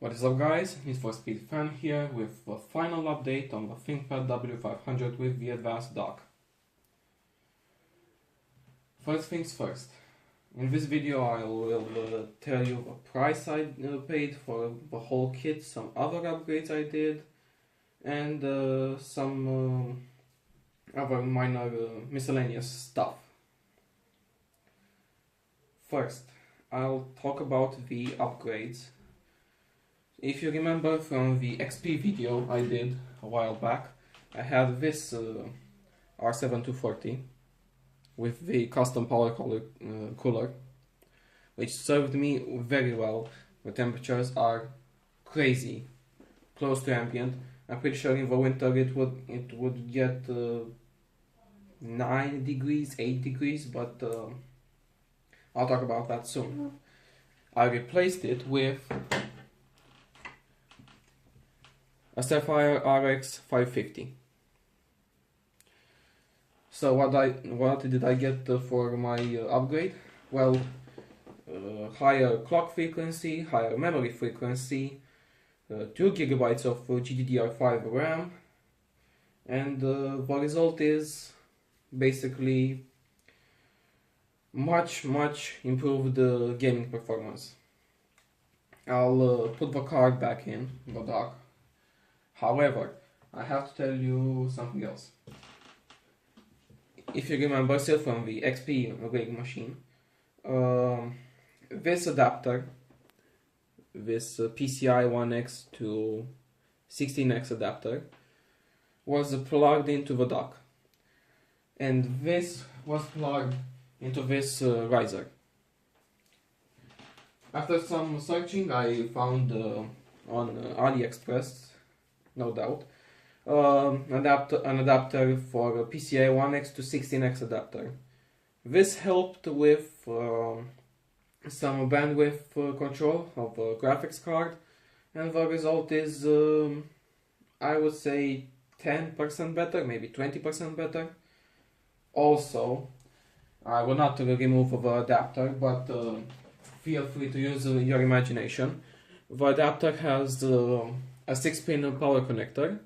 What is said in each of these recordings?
What is up, guys? It's for Speed Fan here with the final update on the ThinkPad W500 with the advanced dock. First things first. In this video I will tell you the price I paid for the whole kit, some other upgrades I did, and some other minor miscellaneous stuff. First, I'll talk about the upgrades. If you remember from the XP video I did a while back, I had this R7240 with the custom power cooler, which served me very well. The temperatures are crazy, close to ambient. I'm pretty sure in the winter it would get 9 degrees, 8 degrees, but I'll talk about that soon. I replaced it with a Sapphire RX 550. So what did I get for my upgrade? Well, higher clock frequency, higher memory frequency, 2 GB of GDDR5 RAM, and the result is basically much improved gaming performance. I'll put the card back in the dock. However, I have to tell you something else. If you remember still from the XP rig machine, this adapter, this PCI 1X to 16X adapter, was plugged into the dock, and this was plugged into this riser. After some searching, I found on AliExpress, no doubt, an adapter for PCI 1X to 16X adapter. This helped with some bandwidth control of the graphics card, and the result is, I would say, 10% better, maybe 20% better. Also, I will not remove the adapter, but feel free to use your imagination. The adapter has a 6-pin power connector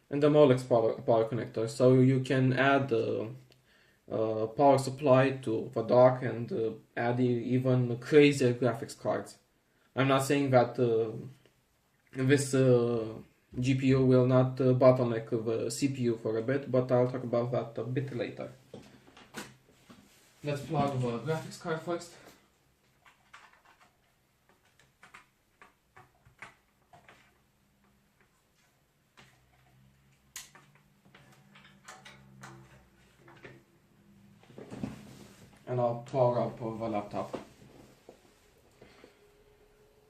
and a Molex power connector, so you can add power supply to the dock and add even crazier graphics cards. I'm not saying that this GPU will not bottleneck the CPU for a bit, but I'll talk about that a bit later. Let's plug the graphics card first. And I'll power up the laptop.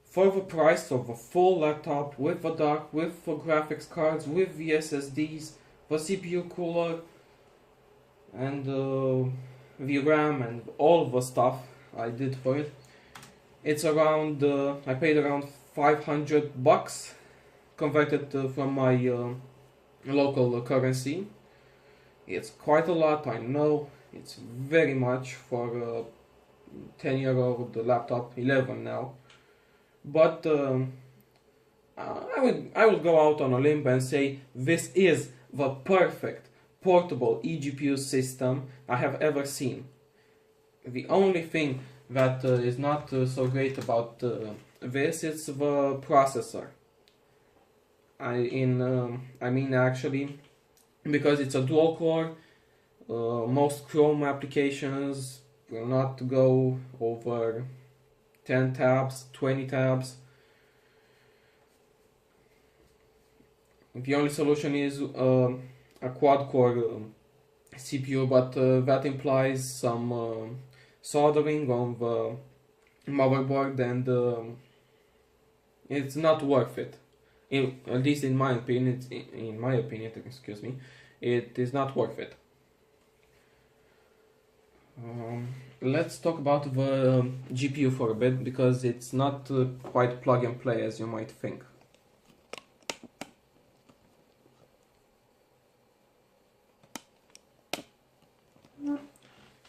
For the price of a full laptop with the dock, with the graphics cards, with the SSDs, the CPU cooler, and the RAM, and all the stuff I did for it, it's around, I paid around $500 converted from my local currency. It's quite a lot, I know. It's very much for a 10-year-old laptop, 11 now. But I would go out on a limb and say this is the perfect portable eGPU system I have ever seen. The only thing that is not so great about this is the processor. I mean actually, because it's a dual core. Most Chrome applications will not go over 10 tabs, 20 tabs. The only solution is a quad-core CPU, but that implies some soldering on the motherboard, and it's not worth it. At least in my opinion, excuse me, it is not worth it. Let's talk about the GPU for a bit, because it's not quite plug and play as you might think.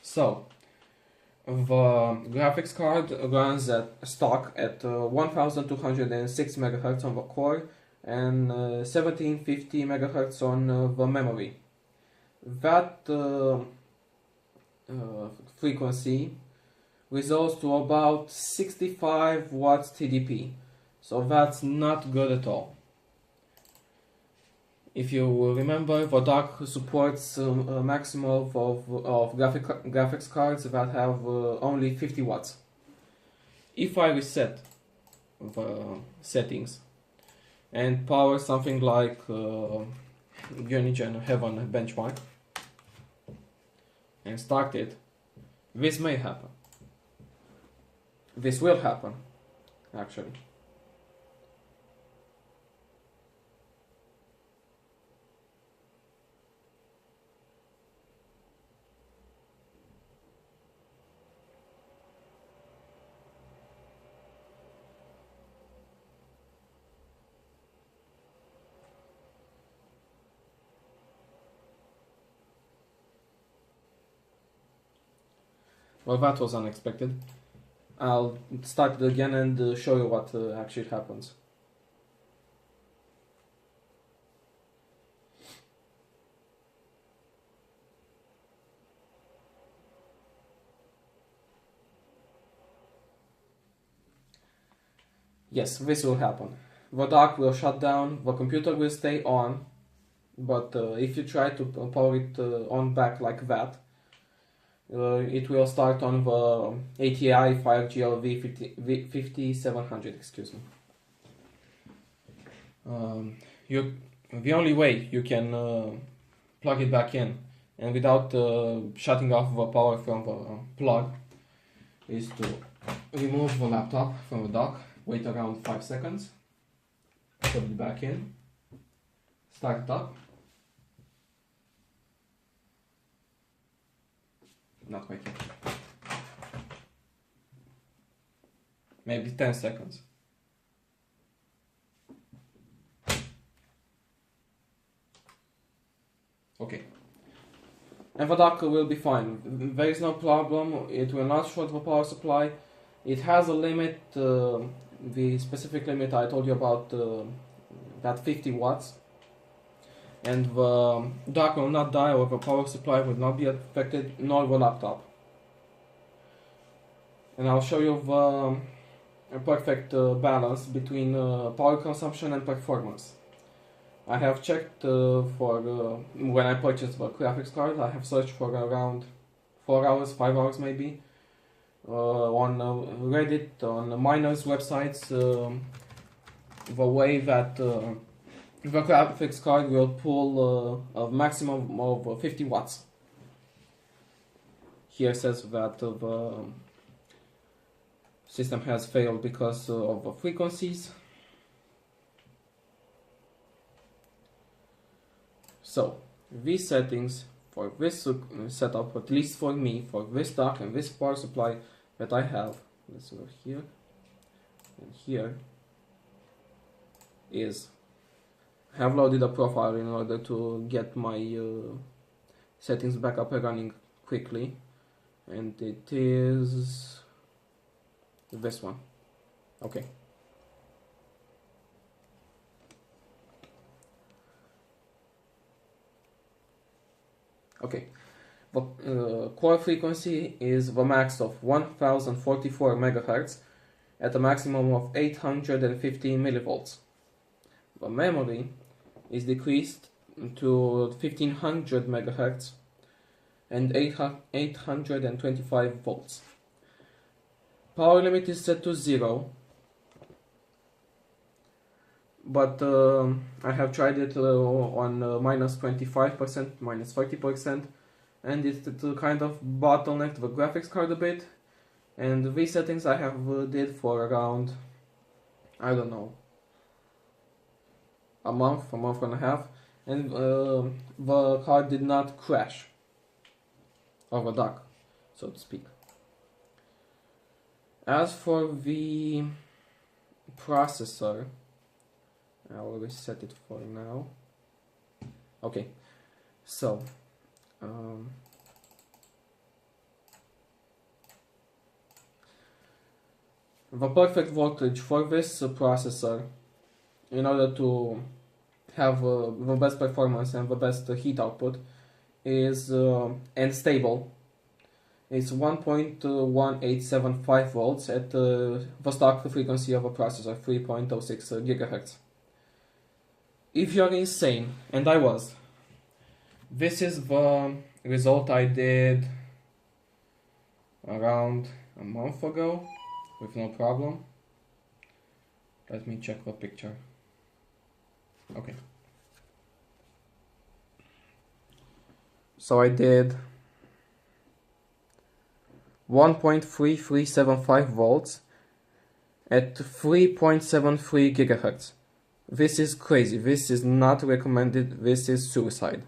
So, The graphics card runs at stock at 1206 MHz on the core and 1750 MHz on the memory. That frequency results to about 65 watts TDP, so that's not good at all. If you remember, the dock supports a maximum of graphics cards that have only 50 watts. If I reset the settings and power something like Unigen Heaven benchmark and start it, this may happen. This will happen, actually. Well, that was unexpected. I'll start it again and show you what actually happens. Yes, this will happen. The dock will shut down, the computer will stay on, but if you try to power it on back like that, it will start on the ATI FireGL V5700, excuse me. The only way you can plug it back in and without shutting off the power from the plug is to remove the laptop from the dock, wait around 5 seconds, put it back in, start it up. Not quite yet. Maybe 10 seconds. Okay. And the dock will be fine. There is no problem. It will not short the power supply. It has a limit, the specific limit I told you about, that 50 watts. And the dock will not die or the power supply will not be affected, nor the laptop. And I'll show you the perfect balance between power consumption and performance. I have checked for when I purchased the graphics card, I have searched for around 4 hours, 5 hours maybe, on Reddit, on miners websites, the way that the graphics card will pull a maximum of 50 watts. Here says that the system has failed because of the frequencies. So, these settings for this setup, at least for me, for this dock and this power supply that I have, let's go here and here, is I have loaded a profile in order to get my settings back up and running quickly, and it is this one. Okay. Okay. The core frequency is the max of 1044 MHz at a maximum of 815 millivolts. The memory is decreased to 1500 MHz and 825 volts. Power limit is set to 0, but I have tried it on minus 25%, minus 30%, and it kind of bottlenecked the graphics card a bit. And these settings I have did for around, I don't know, a month and a half, and the card did not crash, or the dock, so to speak. As for the processor, I'll reset it for now. Okay, so The perfect voltage for this processor, in order to have the best performance and the best heat output, is and stable. It's 1.1875 volts at the stock frequency of a processor, 3.06 gigahertz. If you're insane, and I was, this is the result I did around a month ago with no problem. Let me check the picture. Okay. So I did 1.3375 volts at 3.73 gigahertz. This is crazy. This is not recommended. This is suicide.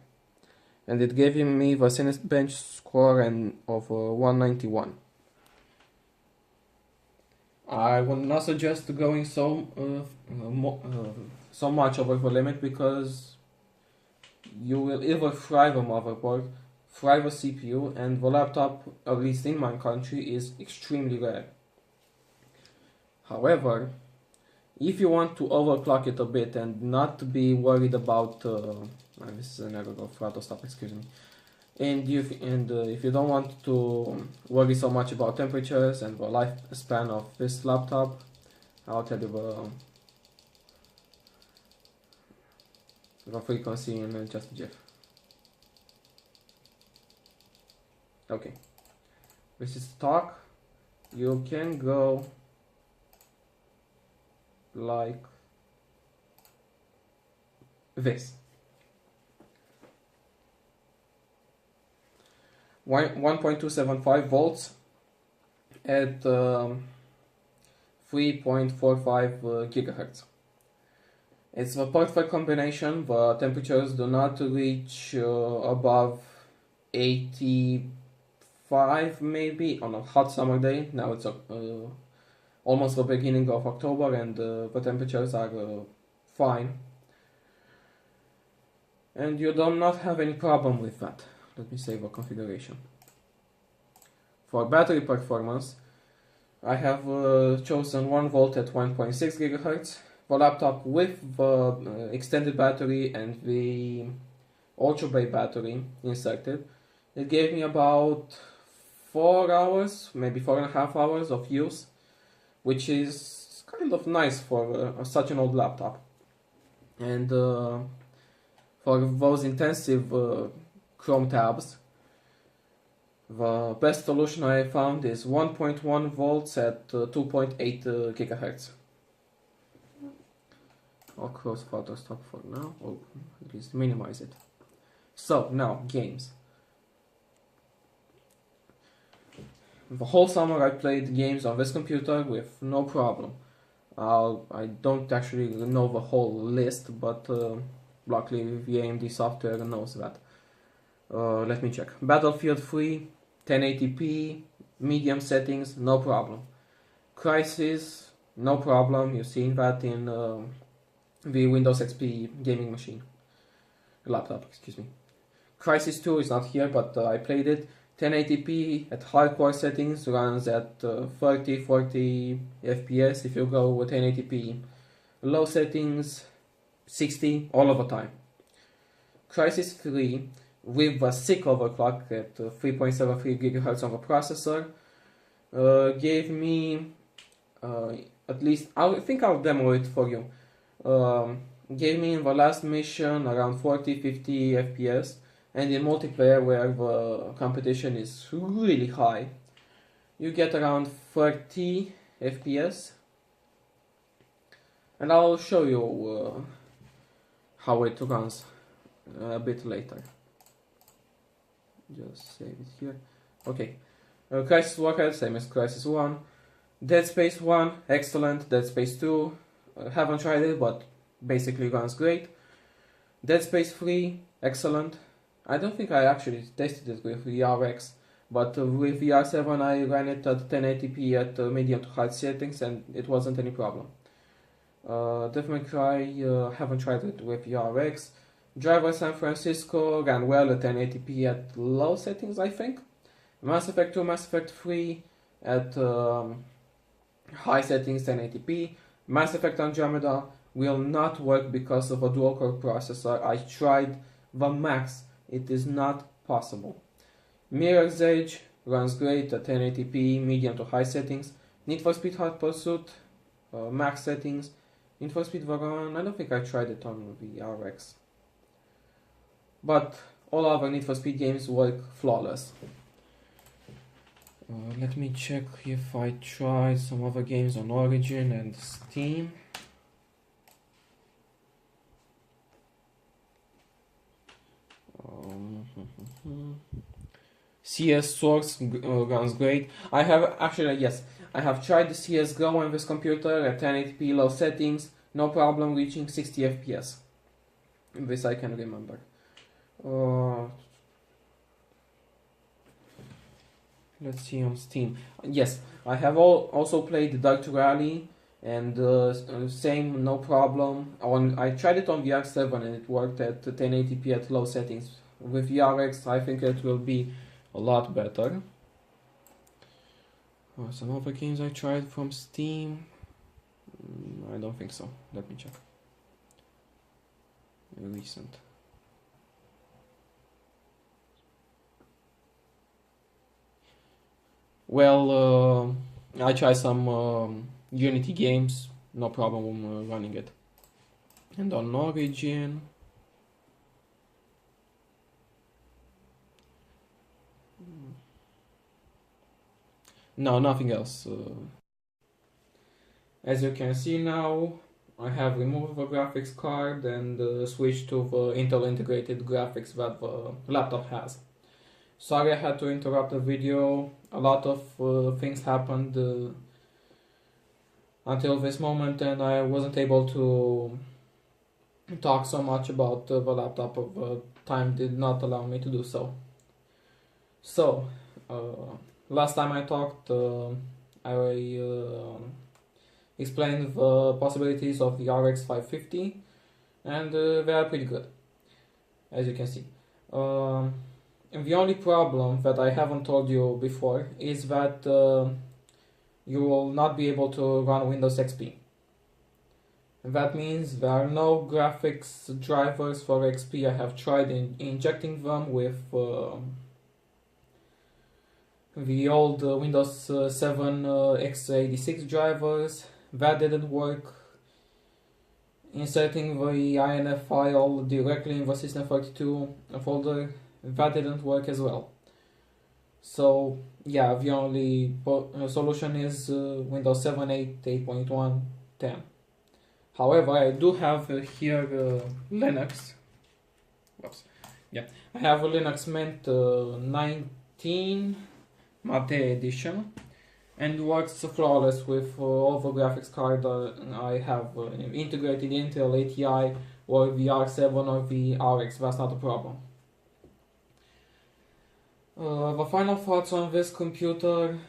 And it gave me the Cinebench score of 191. I would not suggest going so much over the limit, because you will either fry the motherboard, fry the CPU, and the laptop, at least in my country, is extremely rare. However, if you want to overclock it a bit and not be worried about this is an error of throttle stop, excuse me. And if you don't want to worry so much about temperatures and the lifespan of this laptop, I'll tell you the frequency in just a GIF. Okay, this is stock. You can go like this. 1.275 volts at 3.45 gigahertz. It's the perfect combination. The temperatures do not reach above 85 maybe on a hot summer day. Now it's almost the beginning of October, and the temperatures are fine. And you do not have any problem with that. Let me save a configuration. For battery performance, I have chosen 1 volt at 1.6 gigahertz. The laptop with the extended battery and the Ultra Bay battery inserted, it gave me about 4 hours, maybe 4.5 hours of use, which is kind of nice for such an old laptop. And for those intensive Chrome tabs, the best solution I found is 1.1 volts at 2.8 gigahertz. I'll close photo stop for now, or at least minimize it. So now, games. The whole summer I played games on this computer with no problem. I don't actually know the whole list, but luckily the AMD software knows that. Let me check. Battlefield 3, 1080p, medium settings, no problem. Crysis, no problem. You've seen that in the Windows XP gaming machine. Laptop, excuse me. Crysis 2 is not here, but I played it. 1080p at hardcore settings runs at 30-40 FPS if you go with 1080p. Low settings, 60 all of the time. Crysis 3 with a sick overclock at 3.73 GHz on the processor gave me at least, I think I'll demo it for you. Gave me in the last mission around 40-50 FPS, and in multiplayer where the competition is really high, you get around 30 FPS. And I'll show you how it runs a bit later. Just save it here. Okay. Crysis Warhead, same as Crysis 1. Dead Space 1, excellent. Dead Space 2, haven't tried it, but basically runs great. Dead Space 3, excellent. I don't think I actually tested it with VRX, but with VR7 I ran it at 1080p at medium to high settings, and it wasn't any problem. Devil May Cry, haven't tried it with VRX. Driver San Francisco ran well at 1080p at low settings, I think. Mass Effect 2, Mass Effect 3 at high settings 1080p. Mass Effect Andromeda will not work because of a dual core processor. I tried the max, it is not possible. Mirror's Edge runs great at 1080p, medium to high settings. Need for Speed Hot Pursuit, max settings. Need for Speed Varan, I don't think I tried it on the RX. But all other Need for Speed games work flawless. Let me check if I tried some other games on Origin and Steam. CS Source runs great. I have actually, yes, I have tried the CSGO on this computer at 1080p low settings, no problem reaching 60 FPS. This I can remember. Let's see on Steam. Yes, I have also played Dirt Rally and same, no problem. I tried it on the R7 and it worked at 1080p at low settings. With the RX, I think it will be a lot better. Some other games I tried from Steam. I don't think so. Let me check. Recent. Well, I tried some Unity games, no problem running it. And on Origin, no, nothing else. As you can see now, I have removed the graphics card and switched to the Intel integrated graphics that the laptop has. Sorry I had to interrupt the video, a lot of things happened until this moment and I wasn't able to talk so much about the laptop. Time did not allow me to do so. So, last time I talked, I explained the possibilities of the RX 550 and they are pretty good, as you can see. And the only problem that I haven't told you before is that you will not be able to run Windows XP. That means there are no graphics drivers for XP. I have tried injecting them with the old Windows 7 x86 drivers. That didn't work. Inserting the INF file directly in the System32 folder, that didn't work as well. So yeah, the only solution is Windows 7, 8, 8.1, 10. However, I do have here Linux. Whoops. Yeah, I have a Linux Mint 19 Mate edition, and works flawless with all the graphics card I have integrated Intel ATI or the R7 or the RX. That's not a problem. The final thoughts on this computer,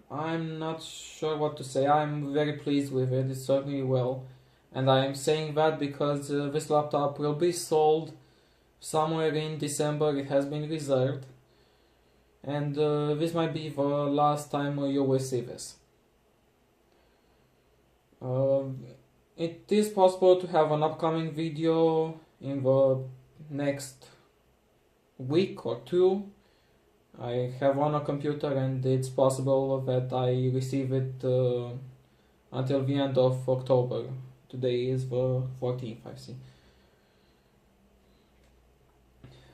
I'm not sure what to say. I'm very pleased with it, it's certainly well. And I am saying that because this laptop will be sold somewhere in December. It has been reserved. And this might be the last time you will see this. It is possible to have an upcoming video in the next week or two. I have on a computer and it's possible that I receive it until the end of October. Today is the 14th, I see.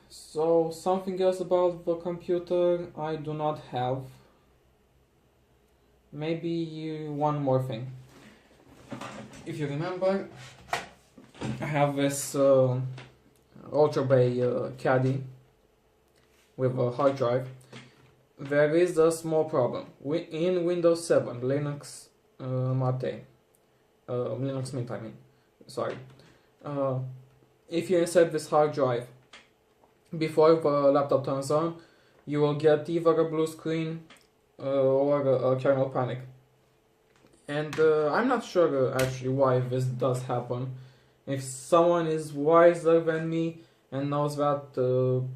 So, something else about the computer I do not have. Maybe one more thing. If you remember, I have this Ultra Bay Caddy with a hard drive. There is a small problem. In Windows 7, Linux Mate, Linux Mint I mean, sorry. If you insert this hard drive before the laptop turns on, you will get either a blue screen or a kernel panic. And I'm not sure actually why this does happen. If someone is wiser than me and knows that,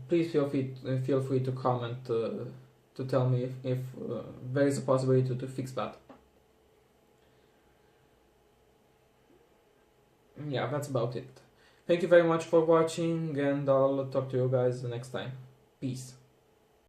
please feel free to comment to tell me if there is a possibility to fix that. yeah, that's about it. Thank you very much for watching, and I'll talk to you guys the next time. Peace.